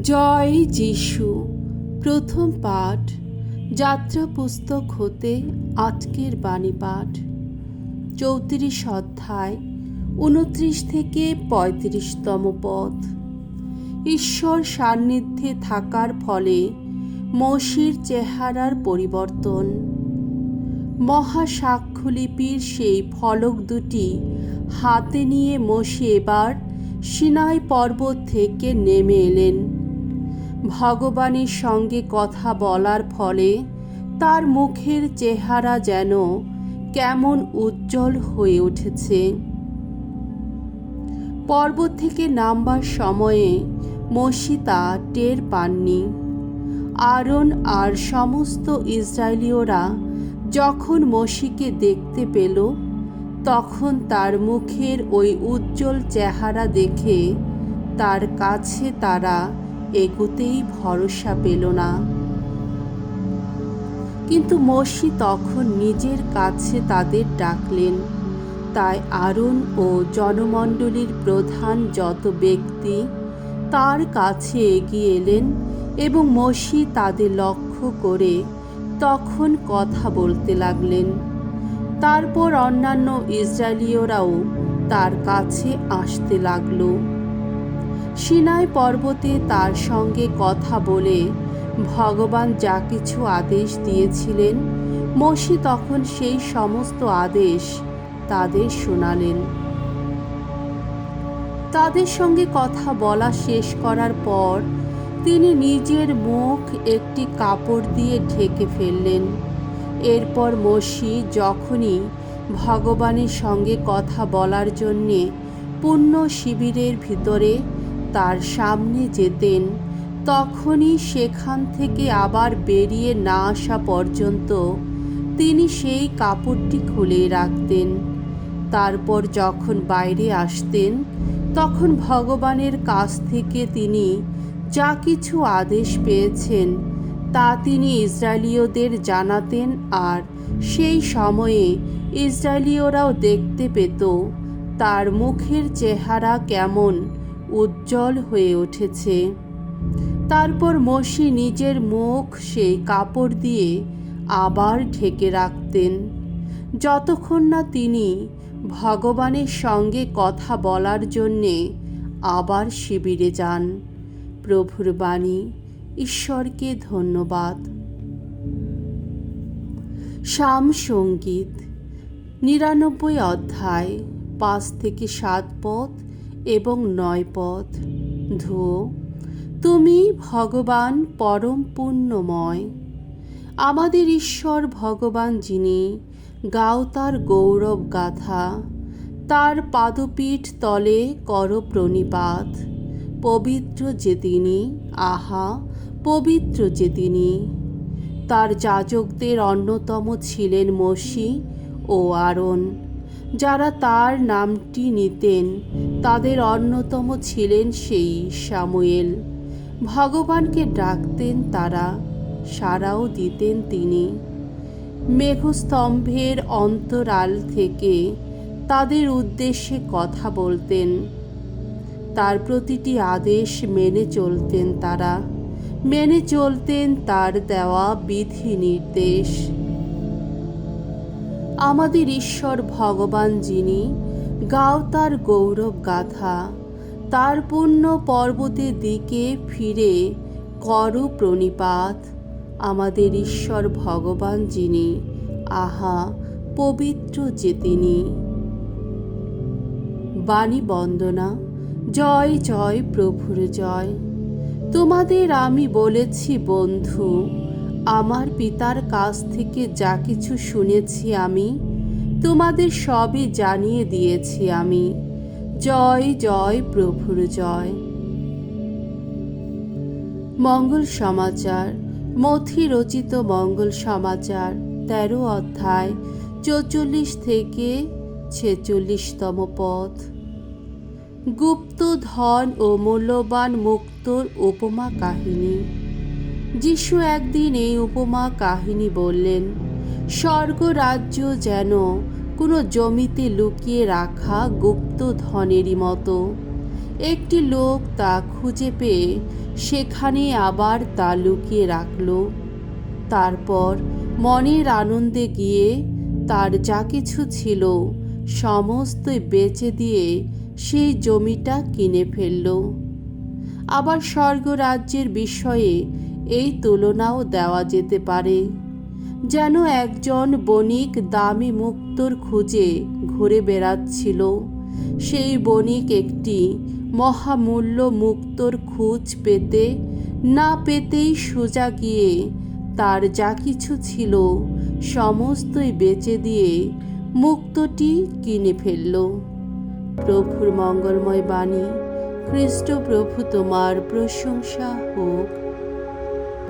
জয় যিশু। প্রথম পাঠ যাত্রা পুস্তক হতে আজকের বাণী পাঠ 34 অধ্যায় 29 থেকে 35তম পদ। ঈশ্বর সান্নিধ্যে থাকার ফলে মোশির চেহারার পরিবর্তন। মহাসাক্ষ্যলিপির সেই ফলক দুটি হাতে নিয়ে মোশে এবার সিনাই পর্বত থেকে নেমে এলেন। ভগবানের সঙ্গে কথা বলার ফলে তার মুখের চেহারা যেন কেমন উজ্জ্বল হয়ে উঠেছে। পর্বত থেকে নামবার সময়ে মোশে তা টের পাননি। আরন আর সমস্ত ইসরায়েলীয়রা যখন মোশেকে দেখতে পেল, তখন তার মুখের ওই উজ্জ্বল চেহারা দেখে তার কাছে তারা এগোতেই ভরসা পেল না। কিন্তু মোশে তখন নিজের কাছে তাদের ডাকলেন। তাই আরন ও জনমণ্ডলীর প্রধান যত ব্যক্তি তার কাছে এগিয়ে এলেন এবং মোশে তাদের লক্ষ্য করে তখন কথা বলতে লাগলেন। তারপর অন্যান্য ইসরায়েলীয়রাও তার কাছে আসতে লাগল। সিনাই পর্বতে তার সঙ্গে কথা বলে ভগবান যা কিছু আদেশ দিয়েছিলেন, মোশে তখন সেই সমস্ত আদেশ তাদের শোনালেন। তাদের সঙ্গে কথা বলা শেষ করার পর তিনি নিজের মুখ একটি কাপড় দিয়ে ঢেকে ফেললেন। এরপর মোশে যখনই ভগবানের সঙ্গে কথা বলার জন্যে পূর্ণ শিবিরের ভিতরে তার সামনে যেতেন, তখনই সেখান থেকে আবার বেরিয়ে না আসা পর্যন্ত তিনি সেই কাপড়টি খুলে রাখতেন। তারপর যখন বাইরে আসতেন, তখন ভগবানের কাছ থেকে তিনি যা কিছু আদেশ পেয়েছেন তা তিনি ইসরায়েলীয়দের জানাতেন, আর সেই সময়ে ইসরায়েলীয়রাও দেখতে পেত তার মুখের চেহারা কেমন উজ্জ্বল হয়ে উঠেছে। তারপর মোশে নিজের মুখ সেই কাপড় দিয়ে আবার ঢেকে রাখতেন, যতক্ষণ না তিনি ভগবানের সঙ্গে কথা বলার জন্যে আবার শিবিরে যান। প্রভুর বাণী। ঈশ্বরকে ধন্যবাদ। সাম সঙ্গীত 99 অধ্যায় 5 থেকে 7 পদ এবং 9 পদ। ধুয়ো, তুমি ভগবান পরম পুণ্যময়। আমাদের ঈশ্বর ভগবান যিনি, গাও তার গৌরব গাথা। তার পাদপীঠ তলে কর প্রণিপাত। পবিত্র যে তিনি, আহা পবিত্র যে তিনি। তার যাজকদের অন্যতম ছিলেন মোশে ও আরন। যারা তার নামটি নিতেন তাদের অন্যতম ছিলেন সেই সামুয়েল। ভগবানকে ডাকতেন তারা, সাড়াও দিতেন তিনি। মেঘস্তম্ভের অন্তরাল থেকে তাদের উদ্দেশ্যে কথা বলতেন। তার প্রতিটি আদেশ মেনে চলতেন তারা, মেনে চলতেন তার দেওয়া বিধি নির্দেশ। আমাদের ঈশ্বর ভগবান যিনি, গাও তার গৌরব গাথা। তার পুণ্য পর্বতের দিকে ফিরে কর প্রণিপাত। আমাদের ঈশ্বর ভগবান যিনি, আহা পবিত্র যে তিনি। বাণী বন্দনা। জয় জয় প্রভুর জয়। তোমাদের আমি বলেছি বন্ধু, আমার পিতার কাছ থেকে যা কিছু শুনেছি আমি তোমাদের সবই জানিয়ে দিয়েছি আমি। জয় জয় প্রভুর জয়। মঙ্গল সমাচার। মথি রচিত মঙ্গল সমাচার 13 অধ্যায় 44 থেকে 46তম পদ। গুপ্ত ধন ও মূল্যবান মুক্তোর উপমা কাহিনী। যিশু একদিন এই উপমা কাহিনী বললেন। স্বর্গরাজ্য যেন কোনো জমিতে লুকিয়ে রাখা গুপ্ত ধনেরই মতো। একটি লোক তা খুঁজে পেয়ে সেখানে আবার তা লুকিয়ে রাখল। তারপর মনের আনন্দে গিয়ে তার যা কিছু ছিল সমস্তই বেচে দিয়ে সেই জমিটা কিনে ফেলল। আবার স্বর্গরাজ্যের বিষয়ে এই তুলনাও দেওয়া যেতে পারে। যেন একজন বণিক দামি মুক্তোর খুঁজে ঘুরে বেড়াচ্ছিল। সেই বণিক একটি মহামূল্য মুক্তোর খোঁজ পেতে না পেতেই সোজা গিয়ে তার যা কিছু ছিল সমস্তই বেচে দিয়ে মুক্তোটি কিনে ফেলল। প্রভুর মঙ্গলময় বাণী। খ্রিস্ট প্রভু তোমার প্রশংসা হোক।